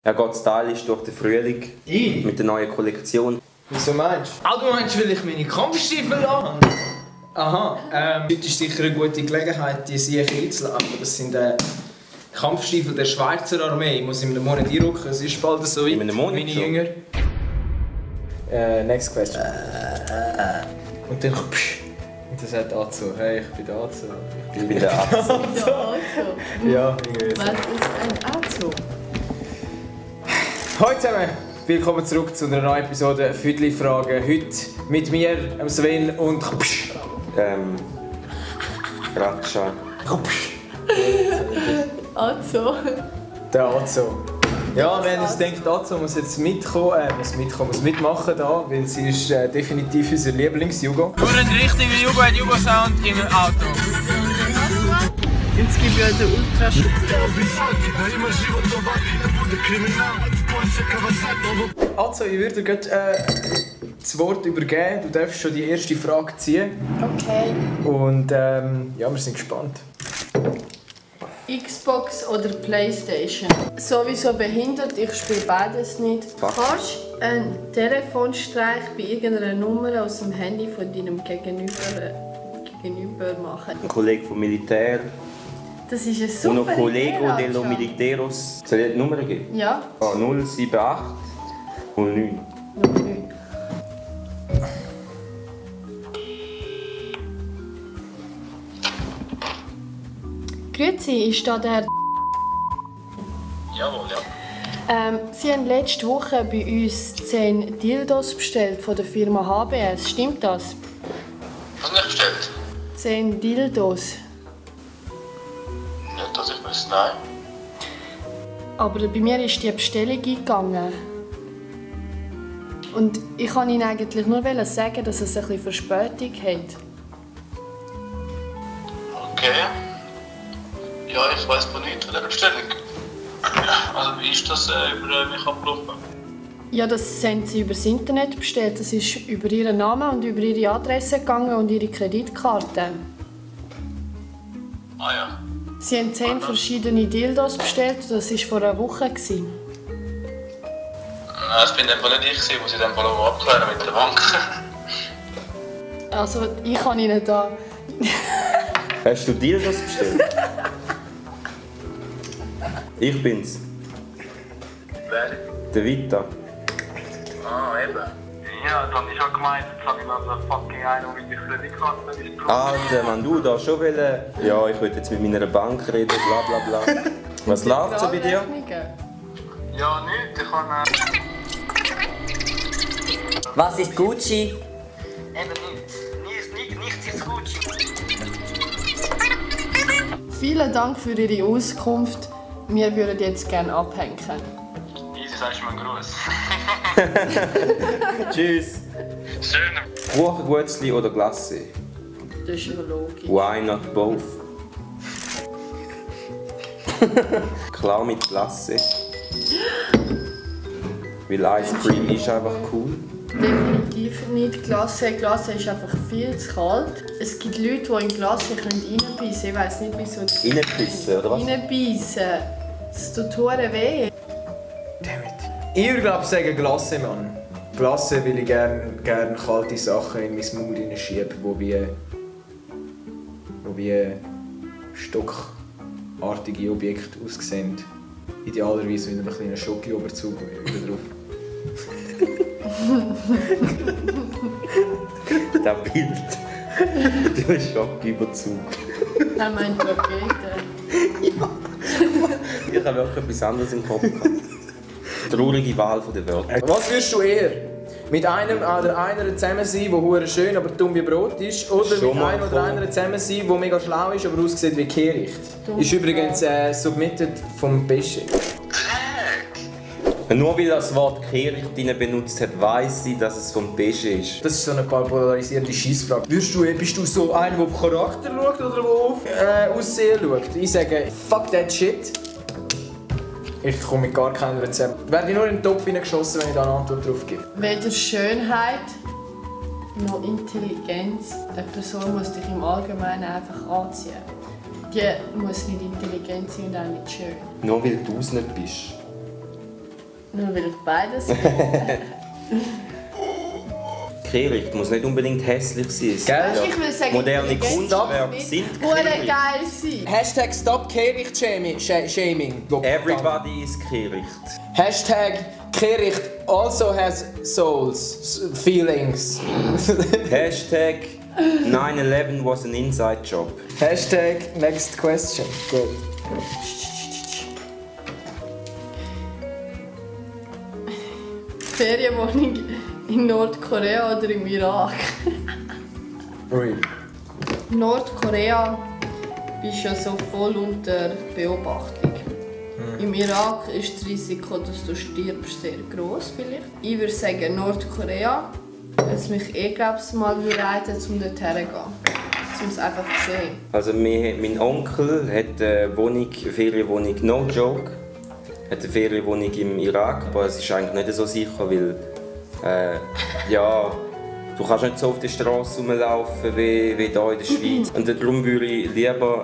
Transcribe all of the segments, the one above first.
Er geht stylisch durch den Frühling. Mit der neuen Kollektion. Wieso meinst du? Du meinst, weil ich meine Kampfstiefel habe? Aha, heute ist sicher eine gute Gelegenheit, die Sieche einzulaufen. Das sind Kampfstiefel der Schweizer Armee. Ich muss in einem Monat einrücken, es ist bald so weit. In einem Monat? Meine Jünger. Next question. Und dann psch. Und dann sagt Azo, hey, ich bin der Azo. Ich bin der Azo. Ja, was ist ein Azo? Hallo zusammen, willkommen zurück zu einer neuen Episode Füdli-Fragen. Heute mit mir, Sven und Ratscha. Azo. Der Azo. Ja, wir haben uns gedacht, Azo muss jetzt muss mitmachen da, weil sie ist definitiv unser Lieblings-Jugo. Nur ein richtiger Jugo hat Jugo-Sound im Auto. Jetzt gibt es den Ultraschutz. Azo, ich würde dir gerade das Wort übergeben. Du darfst schon die erste Frage ziehen. Okay. Und ja, wir sind gespannt. Xbox oder Playstation? Sowieso behindert, ich spiele beides nicht. Kannst du einen Telefonstreich bei irgendeiner Nummer aus dem Handy von deinem Gegenüber machen? Ein Kollege vom Militär. Das ist ein super Uno Collego Idee, dello Militeros. Soll ich die Nummer geben? Ja. 078 09. 09. Grüezi, ist da der... Jawohl, ja. Sie haben letzte Woche bei uns 10 Dildos bestellt von der Firma HBS. Stimmt das? Was nicht bestellt? 10 Dildos. Nicht, dass ich wüsste, nein. Aber bei mir ist die Bestellung eingegangen. Und ich kann Ihnen eigentlich nur sagen, dass es ein bisschen Verspätung hat. Okay. Ja, ich weiss von nichts von dieser Bestellung. Also wie ist das über mich abgelaufen? Ja, das haben Sie über das Internet bestellt. Das ist über Ihren Namen und über Ihre Adresse gegangen und Ihre Kreditkarte. Ah ja. Sie haben 10 verschiedene Dildos bestellt. Das war vor einer Woche. Nein, das bin in dem Fall nicht ich, muss ich in dem Fall auch abklären mit der Bank. Also, ich kann Ihnen da... Hast du Dildos bestellt? Ich bin's. Wer? Der Vita. Ah, eben. Ja, dann ist auch gemeint, jetzt habe ich noch so fucking einen, der mit der Kreditkarte ist. Alter, Mann, du da schon wollen. Ja, ich wollte jetzt mit meiner Bank reden, bla bla bla. Was läuft so bei dir? Ja, nichts. Ich kann... Was ist Gucci? Eben nichts ist Gucci. Vielen Dank für Ihre Auskunft. Wir würden jetzt gerne abhängen. Easy, sagst du mal Gruß. Tschüss. Schön. Kuchengutzli oder Glasse? Das ist ja logisch. Why not both? Klar mit Glasse. Weil Ice Cream ist einfach cool. Definitiv nicht. Glasse ist einfach viel zu kalt. Es gibt Leute, die in Glasse reinbeissen können. Ich weiss nicht, wieso. Reinbissen, oder was? Reinbeissen. Das tut hure weh. Dammit. Ich würde glaube sagen Glasse, Mann. Glasse, weil ich gerne kalte Sachen in mein Maul hineinschiebe, wie stockartige Objekte aussehen. Idealerweise mit einem kleinen Schoki-Oberzug über drauf. Das Bild. Du hast Schocküberzug. Er meint Rakete. Ich habe wirklich etwas anderes im Kopf gehabt. Traurige Wahl der Wörter. Was würdest du eher? Mit einem oder einer zusammen sein, der hure schön, aber dumm wie Brot ist? Oder Schon mit mal einem oder gekommen. einer zusammen sein, der mega schlau ist, aber aussieht wie Kehricht? Dumm Ist übrigens submitted vom Pesche. Nur weil er das Wort Kehricht drin benutzt hat, weiss ich, dass es vom Pesche ist. Das ist so eine polarisierende Scheissfrage. Bist du so einer, der auf Charakter schaut oder der auf Aussehen schaut? Ich sage, fuck that shit. Ich komme mit gar keiner zusammen. Ich werde nur in den Topf hineingeschossen, wenn ich da eine Antwort drauf gebe. Weder Schönheit noch Intelligenz. Eine Person muss dich im Allgemeinen einfach anziehen. Die muss nicht intelligent sein und auch nicht schön. Nur weil du es nicht bist. Nur weil ich beides will. Kehricht muss nicht unbedingt hässlich sein. Gell? Weißt du, ich will sagen, Moderne intelligent Kunstwerke ist sind hure Kehricht. geil sein. Hashtag Stop Kehricht-Shaming. Everybody is Kehricht. Hashtag Kehricht also has souls, feelings. Hashtag 9/11 was an inside job. Hashtag next question. Gut. Ferienwohnung in Nordkorea oder im Irak? Ui. Nordkorea bist ja so voll unter Beobachtung. Im Irak ist das Risiko, dass du stirbst, sehr groß vielleicht. Ich würde sagen Nordkorea, weil es mich mal reizen, um dort herzugehen. Um es einfach zu sehen. Also mein Onkel hat eine Ferienwohnung, no joke, hat eine Ferienwohnung im Irak, aber es ist eigentlich nicht so sicher, weil ja, du kannst nicht so auf der Straße rumlaufen wie hier in der Schweiz. Und darum würde ich lieber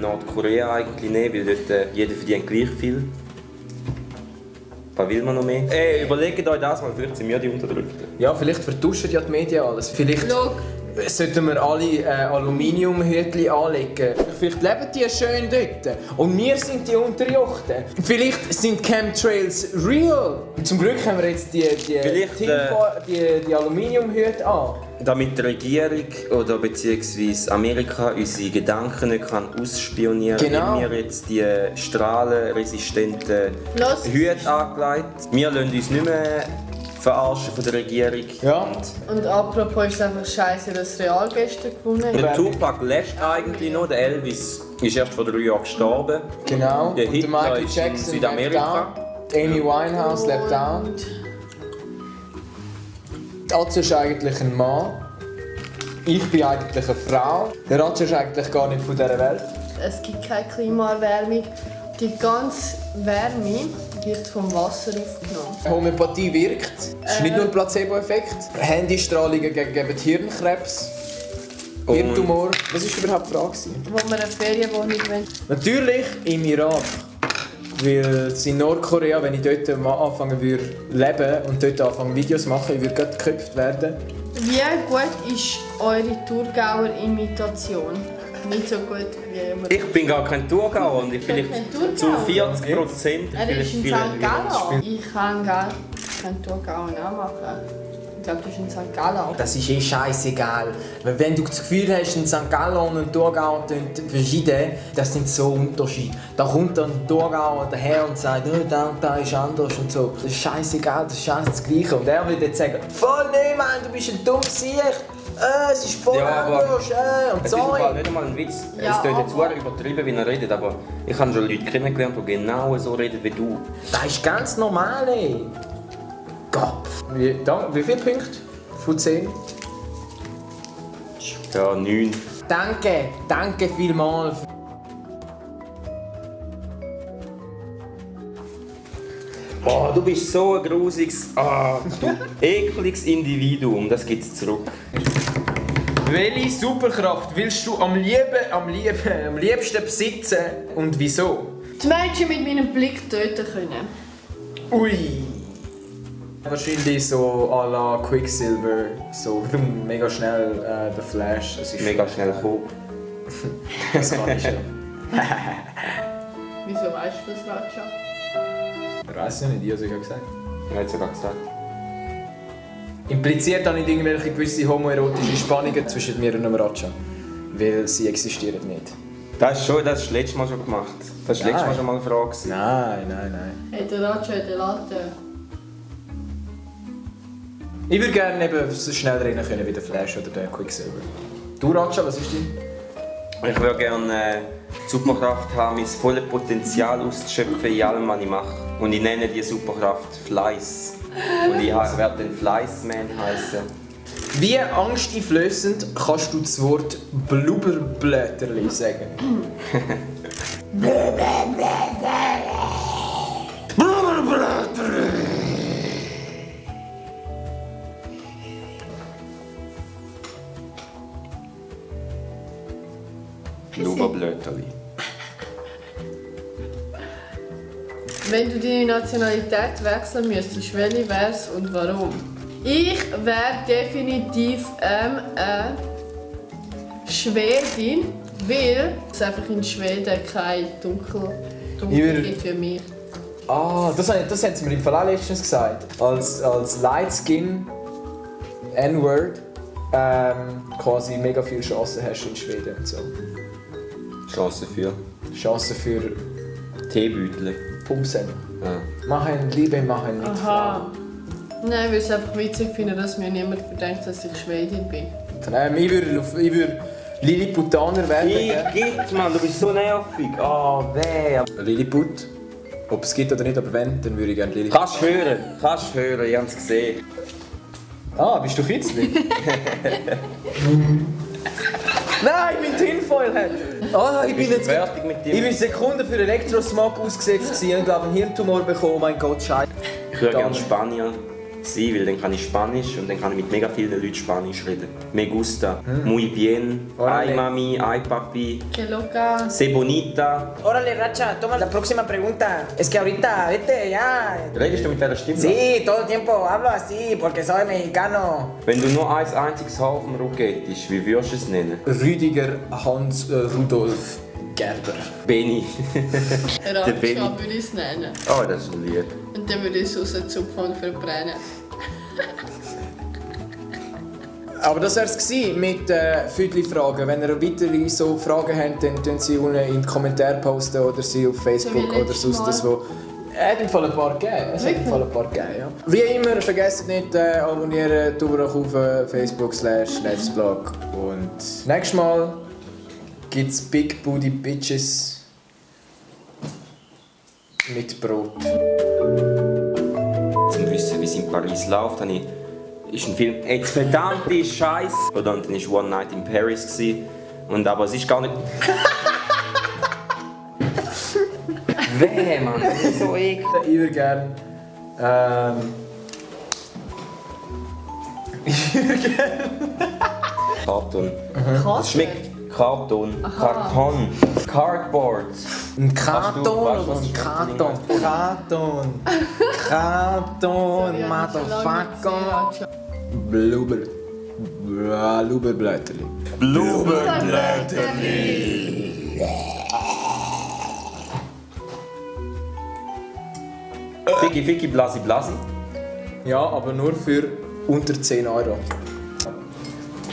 Nordkorea eigentlich nehmen, weil dort jeder verdient gleich viel. Was will man noch mehr? Überlegt euch das mal, vielleicht sind wir die Unterdrückten. Ja, vielleicht vertuschen ja die Medien alles. Vielleicht Schau, sollten wir alle Aluminiumhütchen anlegen. Vielleicht leben die schön dort. Und wir sind die Unterjochten. Vielleicht sind Chemtrails real. Und zum Glück haben wir jetzt die Aluminiumhüte an. Damit die Regierung oder beziehungsweise Amerika unsere Gedanken nicht ausspionieren kann, Genau. haben wir jetzt die strahlenresistenten Los. Hüte angelegt. Wir lassen uns nicht mehr verarschen von der Regierung. Ja. und apropos ist es einfach scheiße, dass Real gestern gewonnen hat. Der Tupac lebt eigentlich noch, der Elvis ist erst vor 3 Jahren gestorben. Genau. Der Und Hitler Michael ist in Jackson Südamerika. lebt down. Amy Winehouse lebt down. Ratio ist eigentlich ein Mann. Ich bin eigentlich eine Frau. Der Ratio ist eigentlich gar nicht von dieser Welt. Es gibt keine Klimaerwärmung. Die ganze Wärme wird vom Wasser aufgenommen. Homöopathie wirkt. Es ist nicht nur ein Placebo-Effekt. Handystrahlungen geben Hirnkrebs, Hirntumor. Was war überhaupt die Frage? Wo wir eine Ferienwohnung wollen. Natürlich im Irak. Weil in Nordkorea, wenn ich dort mal anfangen würde leben und dort anfangen Videos machen, ich würde gerade geköpft werden. Wie gut ist eure Thurgauer Imitation? Nicht so gut wie immer. Ich bin gar kein Thurgauer und ich vielleicht kein Thurgauer? zu 40% Er ist vielleicht in viel St. Gallen. Ich kann gar keinen Thurgauer nachmachen. Ich glaube, du bist in St. Gallen. Das ist eh scheißegal. Wenn du das Gefühl hast, in St. Gallen und ein Thurgauer sind verschieden, das sind so Unterschiede. Da kommt dann ein Thurgauer daher und sagt, da ist anders und so. Das ist scheißegal, das ist alles das Gleiche. Und er würde jetzt sagen, voll nicht, Mann, du bist ein dummes Sieg. Es ist voll anders. Und Es ist im Fall so. nicht einmal ein Witz. Ja, Es klingt jetzt aber- sehr übertrieben, wie er redet, aber ich habe schon Leute kennengelernt, die genau so reden wie du. Das ist ganz normal, ey. Gott. Wie viele Punkte von 10? Ja, 9. Danke vielmals. Oh, du bist so ein grusiges, du ekliges Individuum, das gibt's zurück. Welche Superkraft willst du am liebsten besitzen und wieso? Die Menschen mit meinem Blick töten können. Ui. Wahrscheinlich so à la Quicksilver, so mega schnell der Flash. Es ist Mega schnell gekommen. Das kann ich schon. Wieso weißt du das, Raja? Ich weiß ja nicht, ich habe es ja gesagt. Er hat sogar gesagt. Impliziert auch nicht irgendwelche gewisse homoerotische Spannungen zwischen mir und dem Raja. Weil sie existieren nicht. Das ist das letzte Mal schon gemacht. Das war letztes Mal Nein. schon mal eine Frage. gewesen. Nein. Hey, der Raja hat eine Latte. Ich würde gerne eben so schnell rennen können wie der Flash oder der Quicksilver. Du Raja, was ist dein? Ich würde gerne die Superkraft haben, mein volles Potenzial auszuschöpfen in allem, was ich mache. Und ich nenne diese Superkraft Fleiss. Und ich werde den Fleissman heißen. Wie angsteinflößend kannst du das Wort Blubberblätterli sagen? Blubberblöterli. Wenn du deine Nationalität wechseln müsstest, welche wär's und warum? Ich wäre definitiv Schwedin, weil es einfach in Schweden kein Dunkel gibt für mich. Ah, das hat sie mir im Fall auch letztens gesagt. Als Light Skin N-Word quasi mega viele Chancen hast in Schweden und so. Chancen für Teebeutel. Pumsen. Ja. Liebe machen nicht. Aha. Nein, weil ich es einfach witzig finde, dass mir niemand verdenkt, dass ich Schwedin bin. Ich würde Lilliputaner werden. Gibt, Mann, du bist so nervig. Oh, weh. Lilliput. Ob es gibt oder nicht, aber wenn, dann würde ich gerne Lilliput. Kannst hören, ich hab's gesehen. Ah, bist du Kitzli? Nein, mein Tinfoil hat... Ah, ich bin jetzt... fertig mit dir. Ich bin Sekunden für Elektrosmog ausgesetzt und glaube einen Hirntumor bekommen. Oh mein Gott, Scheiße. Ich würde gerne Spanier sein, weil dann kann ich Spanisch und dann kann ich mit mega vielen Leuten Spanisch reden. Me gusta, muy bien, ay mami, ay papi, Que loca. se bonita. Órale, Racha, toma la próxima pregunta. Es que ahorita, vete, ya. Redest du mit dieser Stimme? Sí, todo el tiempo hablo así, porque soy mexicano. Wenn du nur ein einziges Haar auf dem Rücken hättest, wie würdest du es nennen? Rüdiger Hans Rudolf Gerber. Benny. Benny. Ratscha würde ich es nennen. Oh, das ist lieb. Und dann würde ich es rauszupfen und verbrennen. Aber das wär's gewesen mit Füdli-Fragen. Wenn ihr weitere so Fragen habt, dann tun sie unten in die Kommentare posten oder sie auf Facebook oder sonst das, wo... Es hat im Fall ein paar gegeben. Ja. Wie immer, vergesst nicht, abonnieren, tun wir auch auf Facebook/Letsblog. Und nächstes Mal gibt's Big Booty Bitches mit Brot. Zum wissen, wie es in Paris läuft, ist ein Film jetzt verdammte Scheiße. Und dann war One Night in Paris. Und aber es ist gar nicht... Weh, Mann, das ist so eklig. Ich würde gerne... Karton. Das schmeckt Karton. Karton. Cardboard. Ein Karton Weißt du, oder was ein das Karton? Karton. Karton, Motherfucker. Blubberblätterli. Ficky, Ficky, Blasi, Blasi. Ja, aber nur für unter 10 €.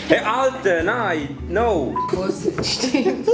Hey, Alter, nein, no. Was stimmt.